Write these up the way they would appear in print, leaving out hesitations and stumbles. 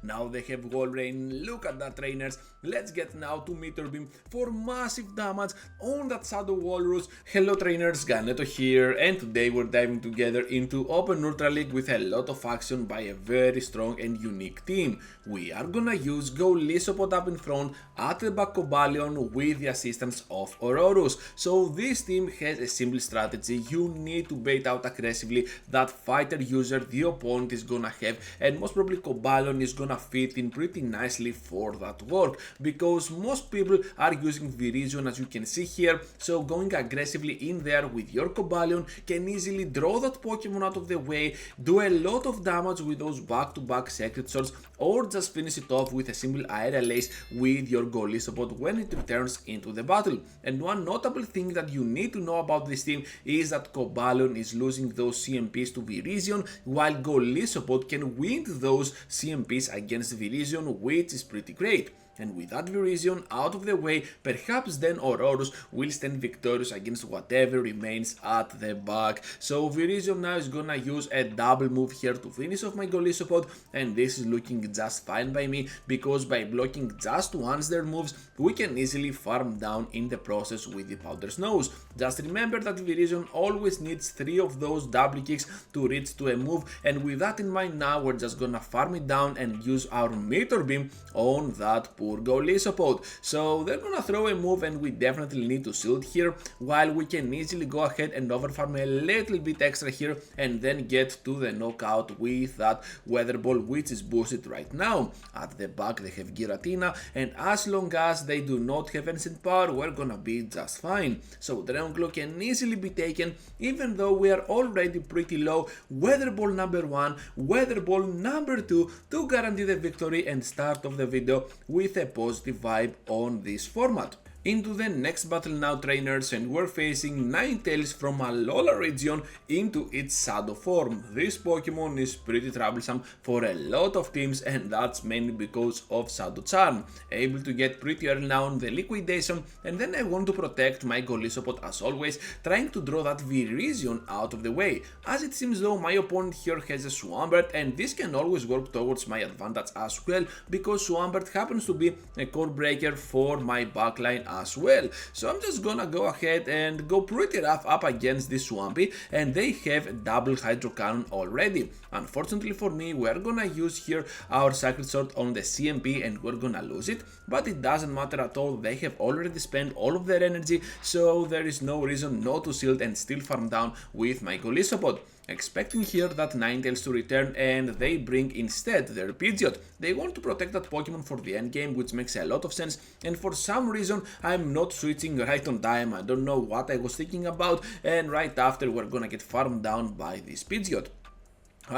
Now they have Wall Rain. Look at that, trainers. Let's get now to Meteor Beam for massive damage on that Shadow Walrus. Hello trainers, Ganeto here, and today we're diving together into Open Ultra League with a lot of action by a very strong and unique team. We are gonna use Golisopod up in front, at the back Cobalion with the assistance of Aurorus. So this team has a simple strategy. You need to bait out aggressively that fighter user the opponent is gonna have, and most probably Cobalion is gonna fit in pretty nicely for that work, because most people are using Virizion as you can see here. So going aggressively in there with your Cobalion can easily draw that Pokemon out of the way, do a lot of damage with those back-to-back Secret Swords, or just finish it off with a simple Aerial Ace with your Golisopod when it returns into the battle. And one notable thing that you need to know about this team is that Cobalion is losing those CMPs to Virizion, while Golisopod can win those CMPs against Virizion, which is pretty great. And with that Virizion out of the way, perhaps then Aurorus will stand victorious against whatever remains at the back. So Virizion now is gonna use a double move here to finish off my Golisopod, and this is looking just fine by me, because by blocking just once their moves, we can easily farm down in the process with the Powder Snows. Just remember that Virizion always needs 3 of those double kicks to reach to a move, and with that in mind now we're just gonna farm it down and use our Meteor Beam on that poor Golisopod. So they're gonna throw a move and we definitely need to shield here, while we can easily go ahead and overfarm a little bit extra here and then get to the knockout with that Weather Ball, which is boosted right now. At the back they have Giratina, and as long as they do not have Ancient Power, we're gonna be just fine. So Dragon Claw can easily be taken, even though we are already pretty low. Weather Ball number 1, Weather Ball number 2 to guarantee the victory and start off the video with a positive vibe on this format. Into the next battle now, trainers, and we're facing Ninetales from Alola region into its Shadow form. This Pokemon is pretty troublesome for a lot of teams, and that's mainly because of Shadow Charm. Able to get pretty early now on the liquidation, and then I want to protect my Golisopod as always, trying to draw that Virizion out of the way, as it seems though my opponent here has a Swampert, and this can always work towards my advantage as well, because Swampert happens to be a core breaker for my backline as well. So I'm just gonna go ahead and go pretty rough up against this Swampy, and they have double Hydro Cannon already. Unfortunately for me, we're gonna use here our Sacred Sword on the CMP and we're gonna lose it, but it doesn't matter at all. They have already spent all of their energy, so there is no reason not to shield and still farm down with my Golisopod. Expecting here that Ninetales to return, and they bring instead their Pidgeot. They want to protect that Pokemon for the endgame, which makes a lot of sense, and for some reason I'm not switching right on time. I don't know what I was thinking about, and right after we're gonna get farmed down by this Pidgeot.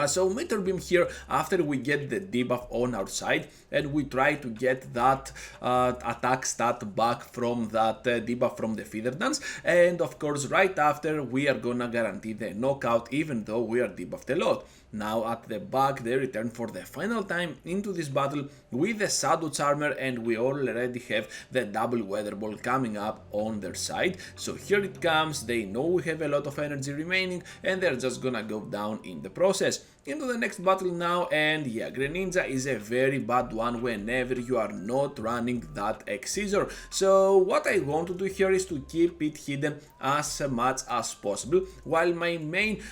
So Meteor Beam here after we get the debuff on our side, and we try to get that attack stat back from that debuff from the Feather Dance, and of course right after we are gonna guarantee the knockout, even though we are debuffed a lot. Now at the back they return for the final time into this battle with the Shadow Charmer, and we already have the double Weather Ball coming up on their side. So here it comes, they know we have a lot of energy remaining and they're just gonna go down in the process. Into the next battle now, and yeah, Greninja is a very bad one whenever you are not running that X-Scissor. So what I want to do here is to keep it hidden as much as possible, while my main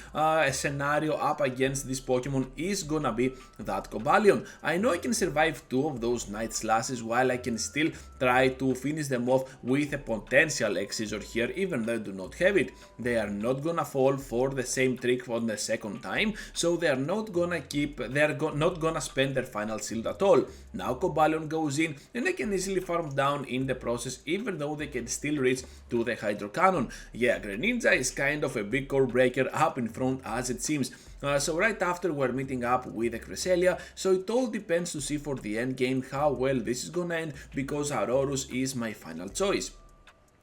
scenario up against this Pokemon is gonna be that Cobalion. I know I can survive 2 of those Night Slashes, while I can still try to finish them off with a potential X-Scissor here, even though I do not have it. They are not gonna fall for the same trick on the second time, so they are not gonna spend their final shield at all. Now Cobalion goes in, and they can easily farm down in the process, even though they can still reach to the Hydro Cannon. Yeah, Greninja is kind of a big core breaker up in front as it seems. So right after we're meeting up with the Cresselia, so it all depends to see for the end game how well this is gonna end, because Aurorus is my final choice.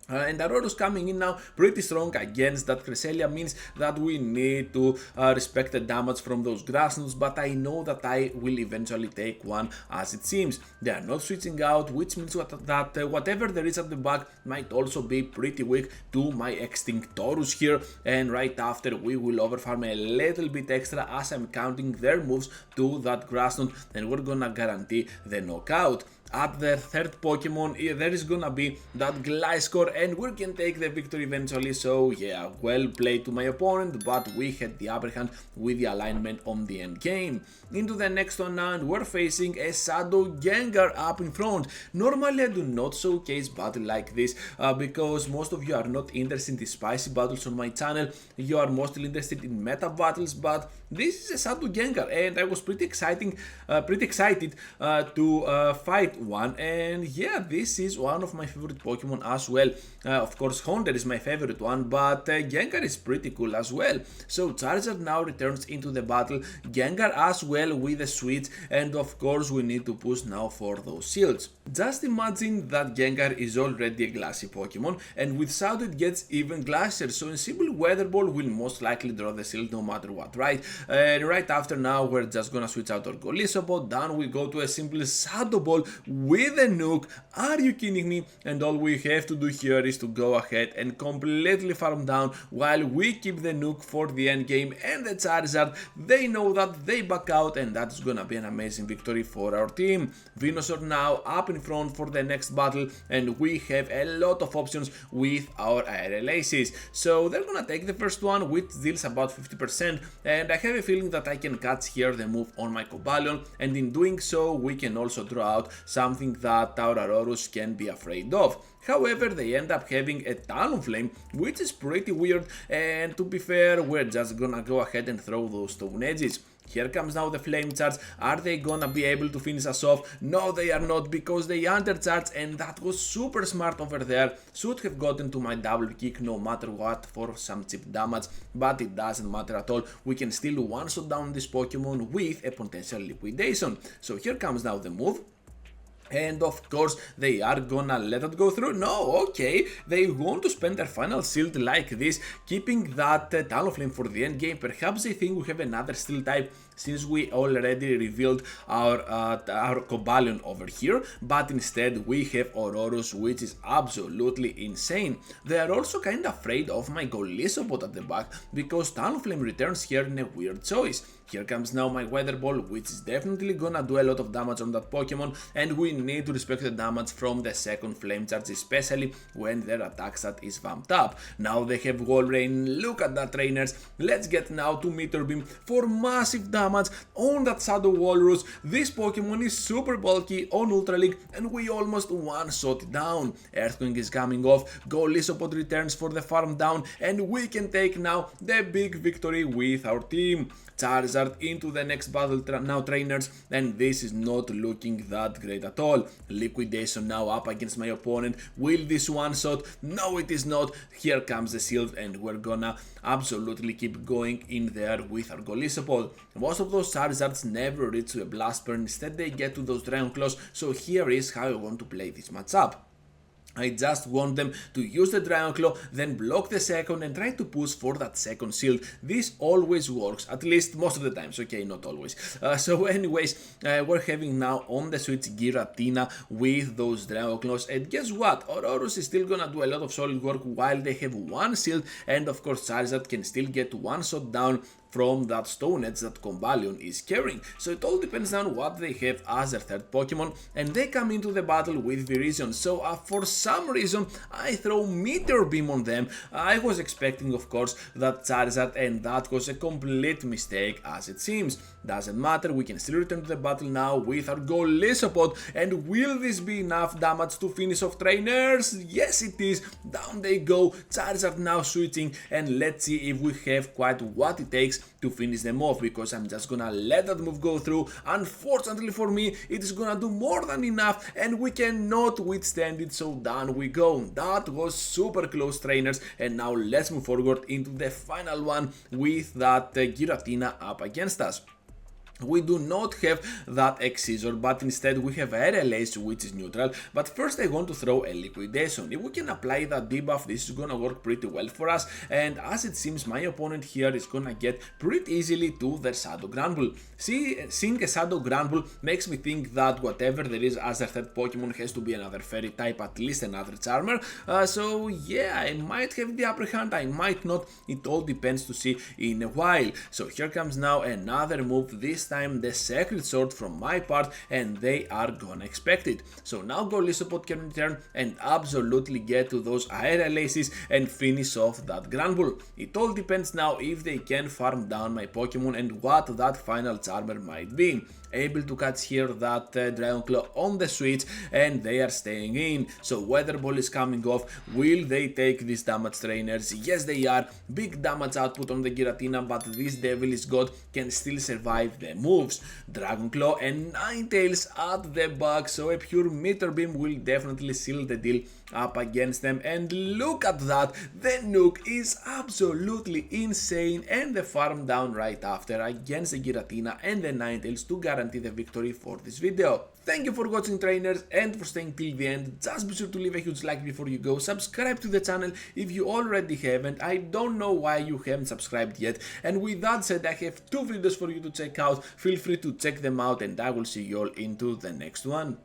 And Auroros coming in now pretty strong against that Cresselia means that we need to respect the damage from those grass knolls, but I know that I will eventually take one as it seems. They are not switching out, which means that whatever there is at the back might also be pretty weak to my Extinctorus here, and right after we will overfarm a little bit extra as I'm counting their moves to that grass knot, and we're gonna guarantee the knockout. At the third Pokemon, there is gonna be that Gliscor, and we can take the victory eventually. So yeah, well played to my opponent, but we had the upper hand with the alignment on the end game. Into the next one now, and we're facing a Shadow Gengar up in front. Normally I do not showcase battle like this because most of you are not interested in the spicy battles on my channel. You are mostly interested in meta battles, but this is a Shadow Gengar, and I was pretty excited to fight one, and yeah, this is one of my favorite Pokemon as well. Of course Haunter is my favorite one, but Gengar is pretty cool as well. So Charizard now returns into the battle, Gengar as well with a switch, and of course we need to push now for those shields. Just imagine that Gengar is already a glassy Pokemon, and with Shadow it gets even glassier, so in simple Weather Ball will most likely draw the shield no matter what, right? And right after now we're just gonna switch out our Golisopod, down we go to a simple Shadow Ball with a nuke. Are you kidding me? And all we have to do here is to go ahead and completely farm down while we keep the nuke for the end game, and the Charizard, they know that, they back out, and that's gonna be an amazing victory for our team. Venusaur now up in front for the next battle, and we have a lot of options with our Aerial Aces. So they're gonna take the first one, which deals about 50%, and I have a feeling that I can catch here the move on my Cobalion, and in doing so we can also draw out something that our Aurorus can be afraid of. However, they end up having a Talonflame, which is pretty weird, and to be fair, we're just gonna go ahead and throw those Stone Edges. Here comes now the Flame Charge. Are they gonna be able to finish us off? No, they are not, because they undercharged, and that was super smart over there. Should have gotten to my double kick no matter what for some cheap damage, but it doesn't matter at all. We can still one-shot down this Pokemon with a potential liquidation. So here comes now the move. And of course they are gonna let it go through. No, okay, they want to spend their final shield like this, keeping that Talonflame for the end game. Perhaps they think we have another steel type, since we already revealed our Cobalion over here, but instead we have Aurorus, which is absolutely insane. They are also kind of afraid of my Golisopod at the back, because Talonflame returns here in a weird choice. Here comes now my Weather Ball, which is definitely gonna do a lot of damage on that Pokemon, and we need to respect the damage from the second Flame Charge, especially when their attack stat is vamped up. Now they have Wall Rain, look at that, trainers. Let's get now to Meteor Beam for massive damage on that Shadow Walrus. This Pokemon is super bulky on Ultra League, and we almost one-shot it down. Earthquake is coming off, Golisopod returns for the farm down, and we can take now the big victory with our team. Charizard into the next battle now, trainers, and this is not looking that great at all. Liquidation now up against my opponent. Will this one shot? No, it is not. Here comes the shield, and we're gonna absolutely keep going in there with our Golisopod. Most of those Charizards never reach to a Blast Burn, instead they get to those Dragon Claws, so here is how I want to play this matchup. I just want them to use the Dragon Claw, then block the second and try to push for that second shield. This always works, at least most of the times, okay, not always. So anyways, we're having now on the switch Giratina with those Dragon Claws, and guess what? Aurorus is still gonna do a lot of solid work while they have one shield, and of course Charizard can still get one shot down from that Stone Edge that Cobalion is carrying. So it all depends on what they have as their third Pokemon, and they come into the battle with Virizion. So for some reason I throw Meteor Beam on them. I was expecting, of course, that Charizard, and that was a complete mistake as it seems. Doesn't matter, we can still return to the battle now with our Golisopod, and will this be enough damage to finish off, trainers? Yes it is, down they go. Charizard now switching, and let's see if we have quite what it takes to finish them off, because I'm just gonna let that move go through. Unfortunately for me, it is gonna do more than enough, and we cannot withstand it, so down we go. That was super close, trainers, and now let's move forward into the final one with that Giratina up against us. we do not have that X-Scissor, but instead we have RLS, which is neutral. But first I want to throw a liquidation. If we can apply that debuff, this is gonna work pretty well for us, and as it seems my opponent here is gonna get pretty easily to their Shadow Granbull. Seeing a Shadow Granbull makes me think that whatever there is as a third Pokemon has to be another Fairy type, at least another Charmer. So yeah, I might have the upper hand, I might not, it all depends to see in a while. So here comes now another move, this time the Sacred Sword from my part, and they are gonna expect it. So now Golisopod can return and absolutely get to those IRLACs and finish off that Granbull. It all depends now if they can farm down my Pokemon and what that final Charmer might be. Able to catch here that Dragon Claw on the switch, and they are staying in. So Weather Ball is coming off. Will they take these damage, trainers? Yes, they are. Big damage output on the Giratina, but this Devilish God can still survive the moves. Dragon Claw and Ninetales at the back, so a pure Meter Beam will definitely seal the deal up against them. And look at that, the nuke is absolutely insane, and the farm down right after against the Giratina and the Ninetales to guarantee the victory for this video. Thank you for watching, trainers, and for staying till the end. Just be sure to leave a huge like before you go, subscribe to the channel if you already haven't. I don't know why you haven't subscribed yet, and with that said, I have 2 videos for you to check out. Feel free to check them out, and I will see you all into the next one.